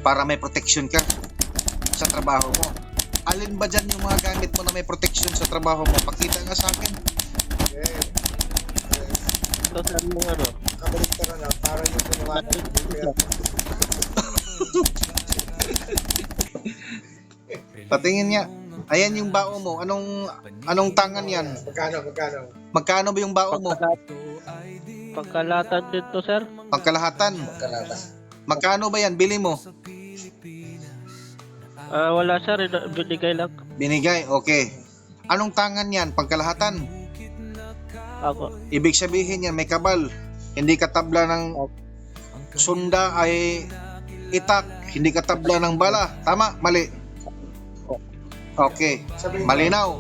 para may protection ka sa trabaho mo. Alin ba dyan yung mga gamit mo na may protection sa trabaho mo? Pakita nga sa akin. Yes. Ito sir yung ano. Kabalik ka na para yung pinawanan. Patingin nga. Ayan yung bao mo. Anong tangan yan? Magkano? Magkano ba yung bao mo? Pagkalatan dito sir. Pagkalahatan. Magkano ba yan? Bili mo? Wala sir, binigay lang. Binigay, okay. Anong tangan yan? Pagkalahatan. Ako. Ibig sabihin yan, may kabal. Hindi katabla ng sunda ay itak. Hindi katabla ng bala. Tama? Mali? Okay. Malinaw.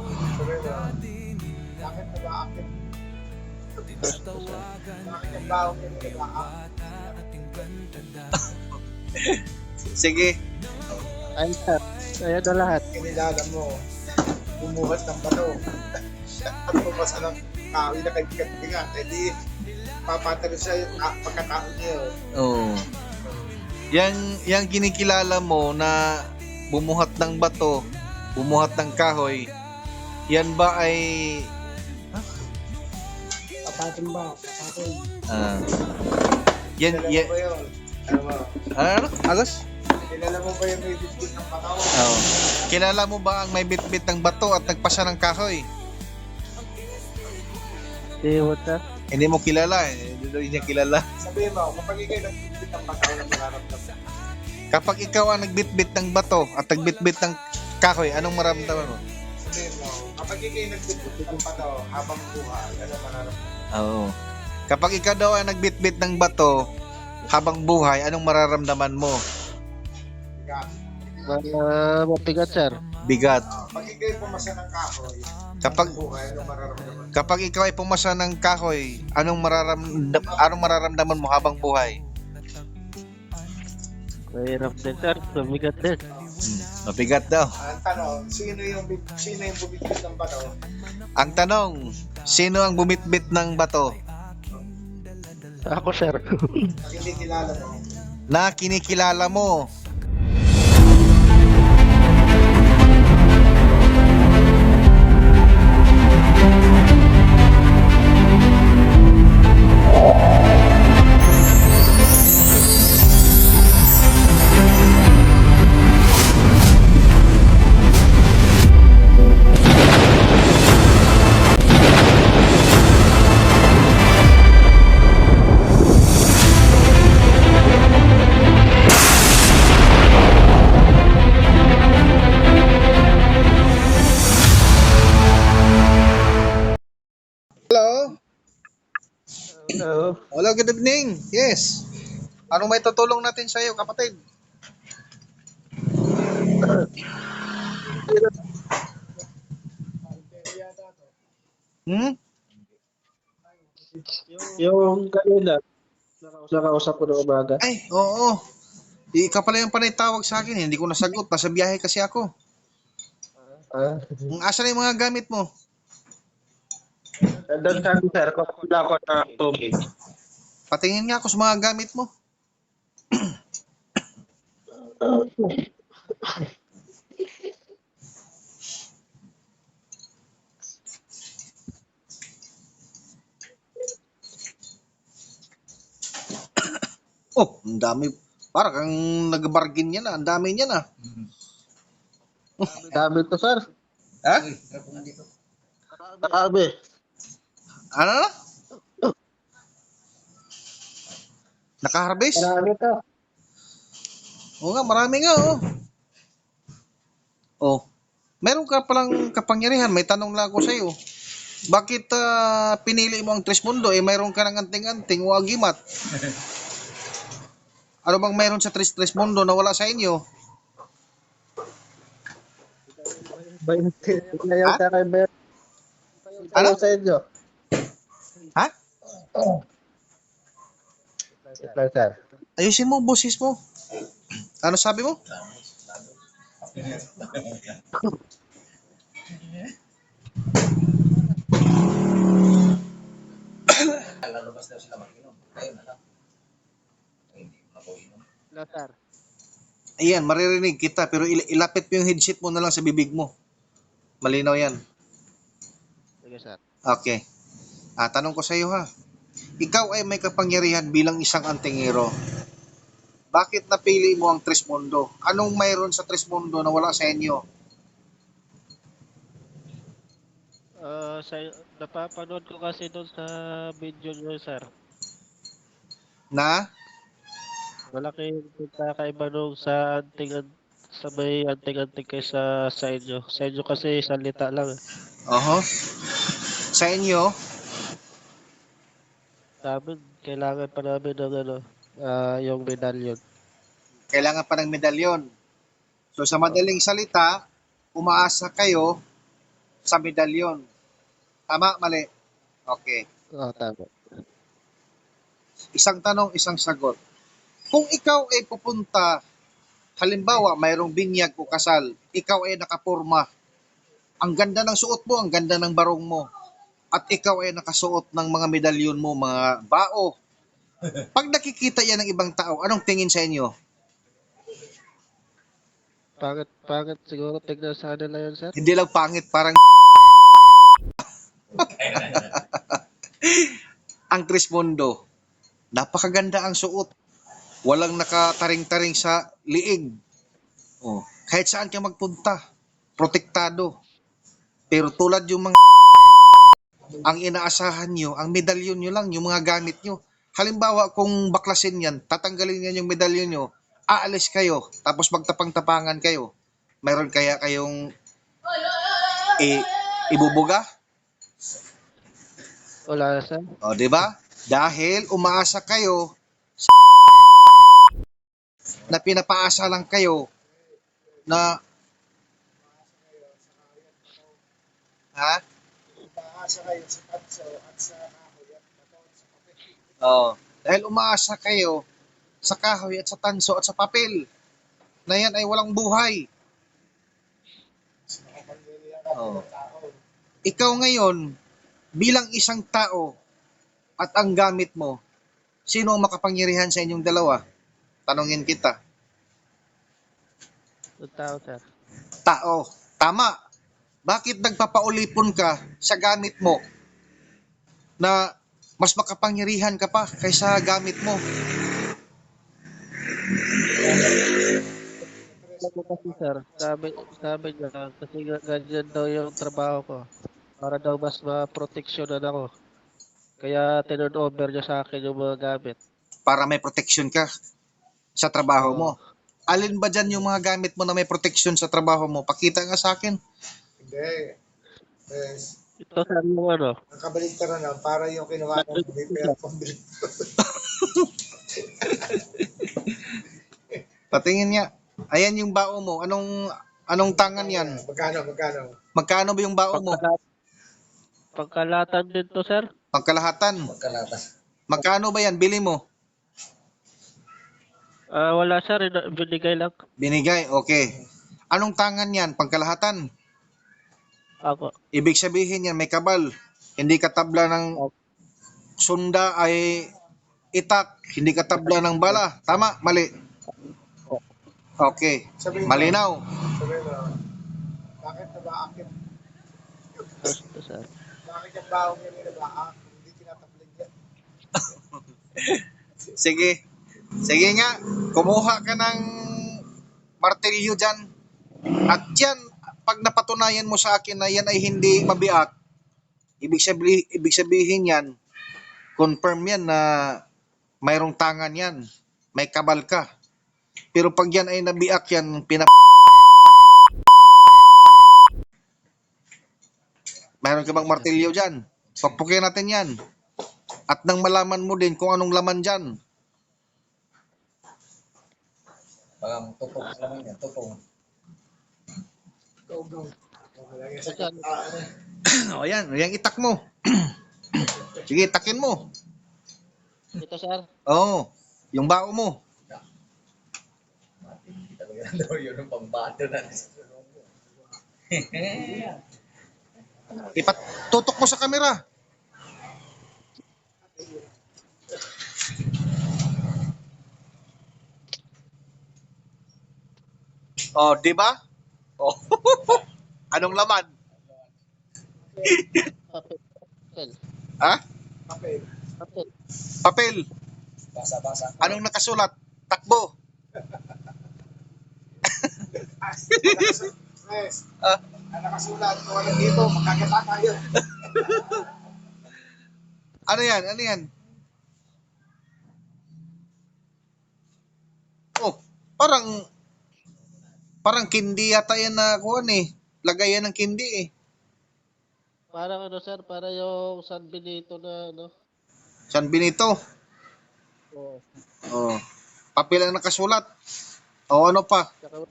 Bakit nag-aakit? Bakit ang baho mo nag-aakit? Sige. Ayun sir. Ayan na lahat. Kinilala mo, bumuhat ng bato. At pumasa ng kahoy na kaibigan. E di, papatalo siya yung pagkatao niyo. Oh. Yang kinikilala mo na bumuhat ng bato, bumuhat ng kahoy, yan ba ay Papatin ba? Papatin. yan Kilala mo ba yun? Ano mo? ano? Agos? Kilala mo ba yung may bitbit ng bato? Oh. Kilala mo ba ang may bitbit ng bato at nagpasa ng kahoy? What sir? Hindi mo kilala eh. Hindi niya kilala. Sabihin mo, kapag ikaw nagbitbit ng bato na mararamdaman. Kapag ikaw ang nagbitbit ng bato at nagbitbit ng kahoy, anong maramdaman mo? Sabihin mo, kapag ikaw nagbitbit ng bato habang buhay, ano mararamdaman? Oo. Kapag ikaw daw ay nagbitbit ng bato habang buhay, anong mararamdaman mo? Bigat. Mabigat sir. Bigat. Pag ikaw pumasa ng kahoy, Kapag buhay, ano mararamdaman? kapag ikaw ay pumasa ng kahoy, anong mararamdaman mo habang buhay? Mahirap din sir. Mabigat din. Mabigat daw. Ang tanong, sino yung bumibit ng bato? Ang tanong, sino ang bumitbit ng bato Ako sir. Pag hindi kilala mo, na kinikilala mo? Hello? Hello. Hello, good evening. Yes. Anong may tutulong natin sa iyo, kapatid? Hmm? Yung kanina, nakausap ko ng umaga. Ay, oo. Ikaw pala yung panay tawag sa akin. Hindi ko nasagot. Nasa biyahe kasi ako. Asan na yung mga gamit mo? Doon kami sir, kukuha ako ng tubig. Patingin nga ako sa mga gamit mo. Oh, ang dami. Parang kang nag-bargain yan ah. Ang dami niyan ah. Dami to sir. Ha? Dami. Ano na? Naka-harvest? Marami to. Oo nga, marami nga oh. Oh. Meron ka palang kapangyarihan. May tanong lang ako sa iyo. Bakit pinili mo ang Trismundo? Eh, mayroon ka ng anting-anting o agimat. Ano bang mayroon sa Trismundo na wala sa inyo? 20. Ngayon sa kay Ber. Ano? Sa inyo. Ha? Sir. Ayusin mo, boses mo. Ano sabi mo? Lalabas daw sila mag-inom. Kayo na lang. Hindi mo na po inom. Sir. Ayan, maririnig kita pero ilapit mo yung headset mo na lang sa bibig mo. Malinaw yan. Sige, sir. Okay. Tanong ko sa iyo ha. Ikaw ay may kapangyarihan bilang isang antingero. Bakit napili mo ang Trismundo? Anong mayroon sa Trismundo na wala sa inyo? Sa, napapanood ko kasi doon sa video nyo, sir. Na? Malaking pagkakaiba nung sa may anting-anting kaysa sa inyo. Sa inyo kasi salita lang. Oho. Sa inyo, Sa amin, kailangan pa namin ng yung medallion. kailangan pa ng medalyon. So sa madaling salita, umaasa kayo sa medalyon. Tama, mali? Okay. Tama. Isang tanong, isang sagot. Kung ikaw ay pupunta, halimbawa mayroong binyag o kasal, ikaw ay nakapurma, ang ganda ng suot mo, ang ganda ng barong mo, at ikaw ay nakasuot ng mga medalyon mo, mga bao. Pag nakikita yan ng ibang tao, anong tingin sa inyo? Pangit siguro tignan sa kanila yun, sir. Hindi lang pangit, parang ang Trismundo. Napakaganda ang suot. Walang nakataring-taring sa liig. Oh, kahit saan ka magpunta, protektado. Pero tulad yung mga ang inaasahan nyo, ang medalyon nyo lang, yung mga gamit nyo. Halimbawa, kung baklasin yan, tatanggalin yan yung medalyon nyo, aalis kayo, tapos magtapang-tapangan kayo. Mayroon kaya kayong ibubuga? Wala, sir. O, di ba? Dahil umaasa kayo na pinapaasa lang kayo na ha? Umaasa kayo sa tanso at sa kahoy at bato at sa papel. Oh, dahil umaasa kayo sa kahoy at sa tanso at sa papel na yan ay walang buhay. Sa makapangyarihan at Oh. ng tao. Ikaw ngayon, bilang isang tao at ang gamit mo, sino ang makapangyarihan sa inyong dalawa? Tanungin kita. Yung tao, sir. Tao. Tama. Bakit nagpapaulipon ka sa gamit mo na mas makapangyarihan ka pa kaysa gamit mo? Ako kasi, sir, sabi niya, kasi ganyan daw yung trabaho ko. Para daw mas ma-proteksyonan ako. Kaya tinurn over niya sa akin yung mga gamit. Para may protection ka sa trabaho mo. Oo. Alin ba dyan yung mga gamit mo na may protection sa trabaho mo? Pakita nga sa akin. Hindi. Yes. Ito, sir, yung Ang kabaligtaran na, para yung kinuha ng may pera pambili. Patingin nga. Ayan yung bao mo. Anong tangan yan? Magkano? Magkano ba yung bao mo? Pagkalatan din to, sir. Pangkalahatan. Magkano ba yan? Bili mo. Wala, sir. Binigay lang. Binigay. Okay. Anong tangan yan? Pangkalahatan. Ako. Ibig sabihin yan, may kabal. Hindi katabla ng sunda ay itak. Hindi katabla ng bala. Tama? Mali. Okay. Sabihin mo. Malinaw. Sabihin mo, bakit nabaakit? Ito, sir. Bakit yung baong yung nabaak? Hindi tinatablig yan. Sige. Sige nga. Kumuha ka ng martilyo dyan. At yan, pag napatunayan mo sa akin na yan ay hindi mabiak, ibig sabihin yan, confirm yan na mayroong tangan yan. May kabal ka. Pero pag yan ay nabiak yan, mayroon ka bang martilyo dyan? Papukin natin yan. At nang malaman mo din kung anong laman dyan. Parang totoo naman yan, totoo. Go. Wala yan sa Saan? O yan, yung itak mo. Sige, itakin mo. Ito, sir. Oo, yung bao mo. Hindi talaga daw yun ang pambato natin sa tulong mo. Ipatutok mo sa kamera. Oh, di ba? Oh. Anong laman? Papel. Papel. Ha? Papel. Papel. Papel. Basa-basa. Anong nakasulat? Takbo. Yes. Ah, Ang nakasulat, kung wala dito, magkakita tayo. ano yan? Ano yan? Oh, parang parang kindi yata yan na kuhan eh. Lagayan ng kindi eh. Parang ano sir, para yung San Benito na ano. San Benito. Oo. Oh. Papel ang nakasulat. O ano pa? Tsaka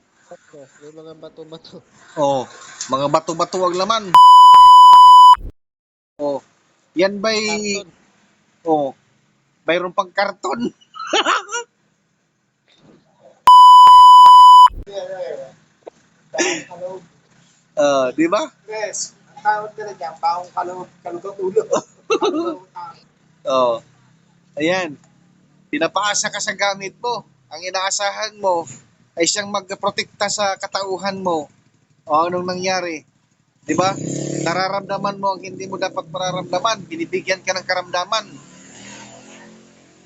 may mga bato-bato. Oh, mga bato-bato ang laman. Oh. Yan ba'y Karton. oh, mayroon pang karton. Baong kaloob. Di ba? Yes. Ang tawag nila dyan, baong kaloob, kalugang ulo. Kalugang utang. Oh. Ayan. Pinapaasa ka sa gamit mo. Ang inaasahan mo ay siyang magprotekta sa katauhan mo. O anong nangyari? 'Di ba? Nararamdaman mo ang hindi mo dapat mararamdaman. Binibigyan ka ng karamdaman.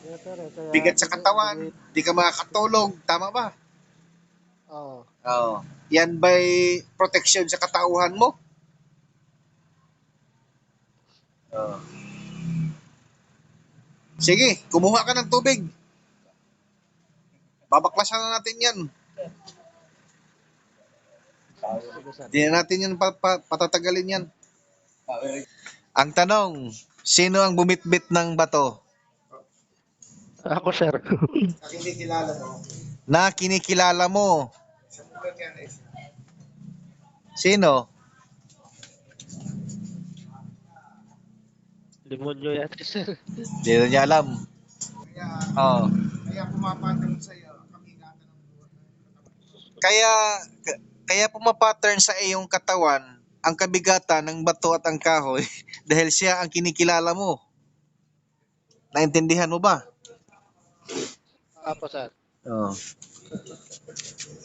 Yes sir, kaya Bigat sa katawan, di ka makakatulog. Tama ba? Oo. Oo. Yan ba'y protection sa katauhan mo? Oo. Sige, kumuha ka ng tubig. Babaklasan na natin yan. Sige sir. Di na natin yan patatagalin yan. Power. Ang tanong, sino ang bumitbit ng bato Ako sir. Ang hindi kilala mo. na kinikilala mo? Sa mulat yan eh. Sino? Demonyo yata sir. Hindi na niya alam. Kaya, Oo. kaya pumapatong sa'yo, kamingatan ng buwan. Kaya kaya pumapattern sa iyong katawan ang kabigatan ng bato at ang kahoy dahil siya ang kinikilala mo. Naintindihan mo ba? Apo sir. Oo.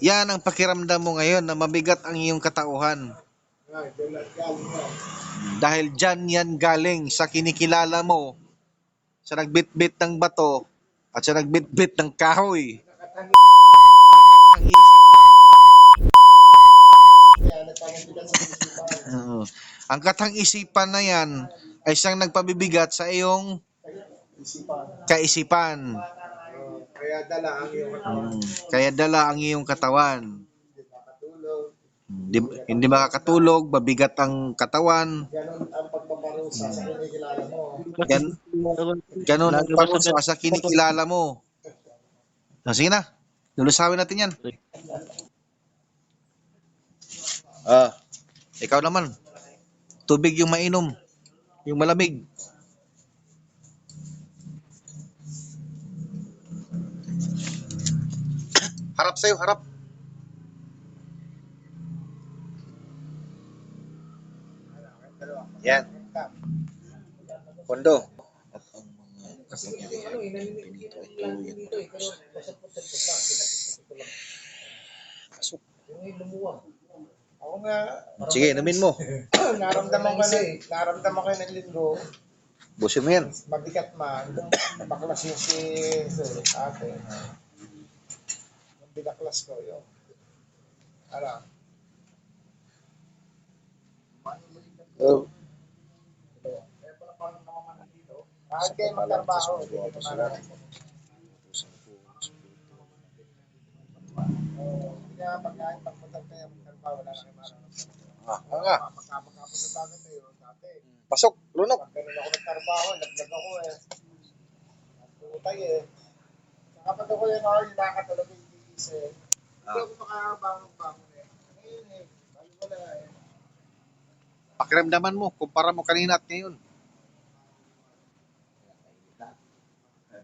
Yan ang pakiramdam mo ngayon na mabigat ang iyong katauhan. Ay, galing yan. Dahil dyan yan galing sa kinikilala mo, sa nagbitbit ng bato at sa nagbitbit ng kahoy. Nakatangi Ang isip kaya nagpapagbigan sa isipan. Oo. Ang katang-isipan na yan ay siyang nagpabibigat sa iyong Isipan. kaisipan. Kaya dala ang iyong katawan. Kaya dala ang iyong katawan. Hindi makatulog. Hindi makakatulog, mabigat ang katawan. Ganon ang pagpaparusa sa kinikilala mo. Ganon ang parusa sa kinikilala mo. Sige na, lulusawin natin yan. Ikaw naman. Tubig yung mainom. Yung malamig. Harap sa'yo, harap. Yan. Pondo. At ang mga kapangyarihan ng Benito ay tuluyan mo ng pasok. Ako nga, Sige, namin mo. naramdaman ko ng linggo, Busin mo yan. mabigat man, baklas yung si ate. Yung binaklas ko yun. Ano? Kahit kayo magtrabaho, hindi ko naman kaya pagpunta kayo magtrabaho, wala na kayo mararamdaman. Nga. Magkapagkapos na tayo tayo, dati. Pasok, lunok. Pag ganun ako nagtrabaho, laglag ako eh. Nagputay eh. Saka pag ako yung nakakatulog yung gigising, hindi ako makabangon-bangon eh. Ngayon eh, bali wala eh. Pakiramdaman mo, kumpara mo kanina at ngayon.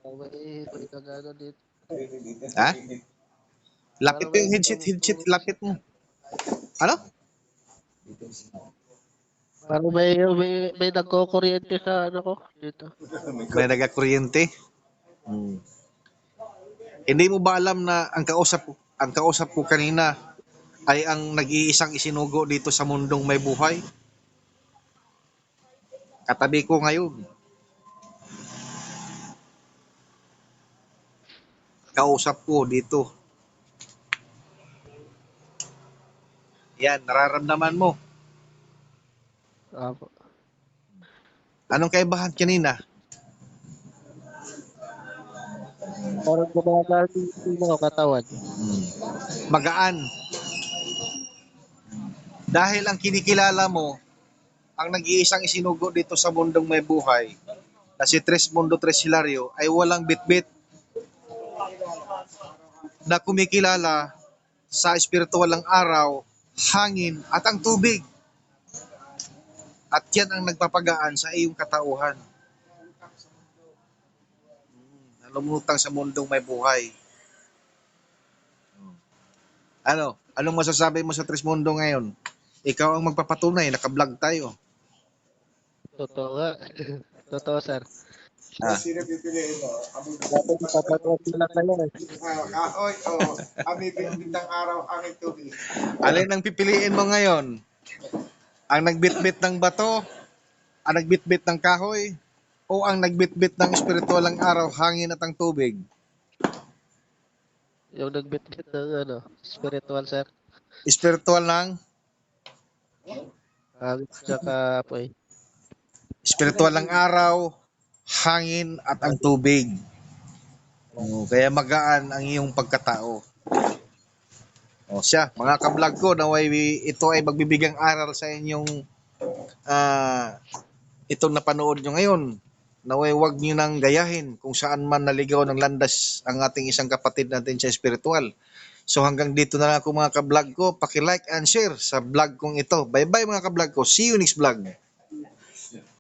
May kagano dito. Ha? Lapit mo yung headset, lapit mo. Ano? Parang may nagko-kuryente sa ano ko dito. May nagakuryente. Hindi mo ba alam na ang kausap ko kanina ay ang nag-iisang isinugo dito sa mundong may buhay. Katabi ko ngayon. Kausap ko dito. Yan, nararamdaman mo. Apo. Anong kaibahan kanina? Parang gumagal yung mga katawan. Magaan. Dahil ang kinikilala mo, ang nag-iisang isinugo dito sa mundong may buhay, na si Trismundo Tres Hilario, ay walang bitbit na kumikilala sa espiritual ng araw, hangin at ang tubig. At yan ang nagpapagaan sa iyong katauhan. Lumutang sa mundong may buhay. Ano? Anong masasabi mo sa Trismundo ngayon? Ikaw ang magpapatunay, naka-vlog tayo. Totoo nga. Totoo, sir. Sino pipiliin mo? Dapat ipapanood nila kayo eh. Kahoy o kami bitbit ng araw, aming tubig. Alin ang pipiliin mo ngayon? Ang nagbitbit ng bato, ang nagbitbit ng kahoy, o ang nagbitbit ng espiritual ng araw, hangin at ang tubig? Yung nagbitbit ng spiritual, sir. Espiritual ng Tsaka po eh. espiritual ng araw, hangin at ang tubig. Kaya magaan ang iyong pagkatao. Siya, mga ka-vlog ko, naway ito ay magbibigang aral sa inyong itong napanood nyo ngayon. Naway wag nyo nang gayahin kung saan man naligaw ng landas ang ating isang kapatid natin sa espiritual. So hanggang dito na lang ako mga ka-vlog ko. Paki-like and share sa vlog kong ito. Bye-bye mga ka-vlog ko. See you next vlog.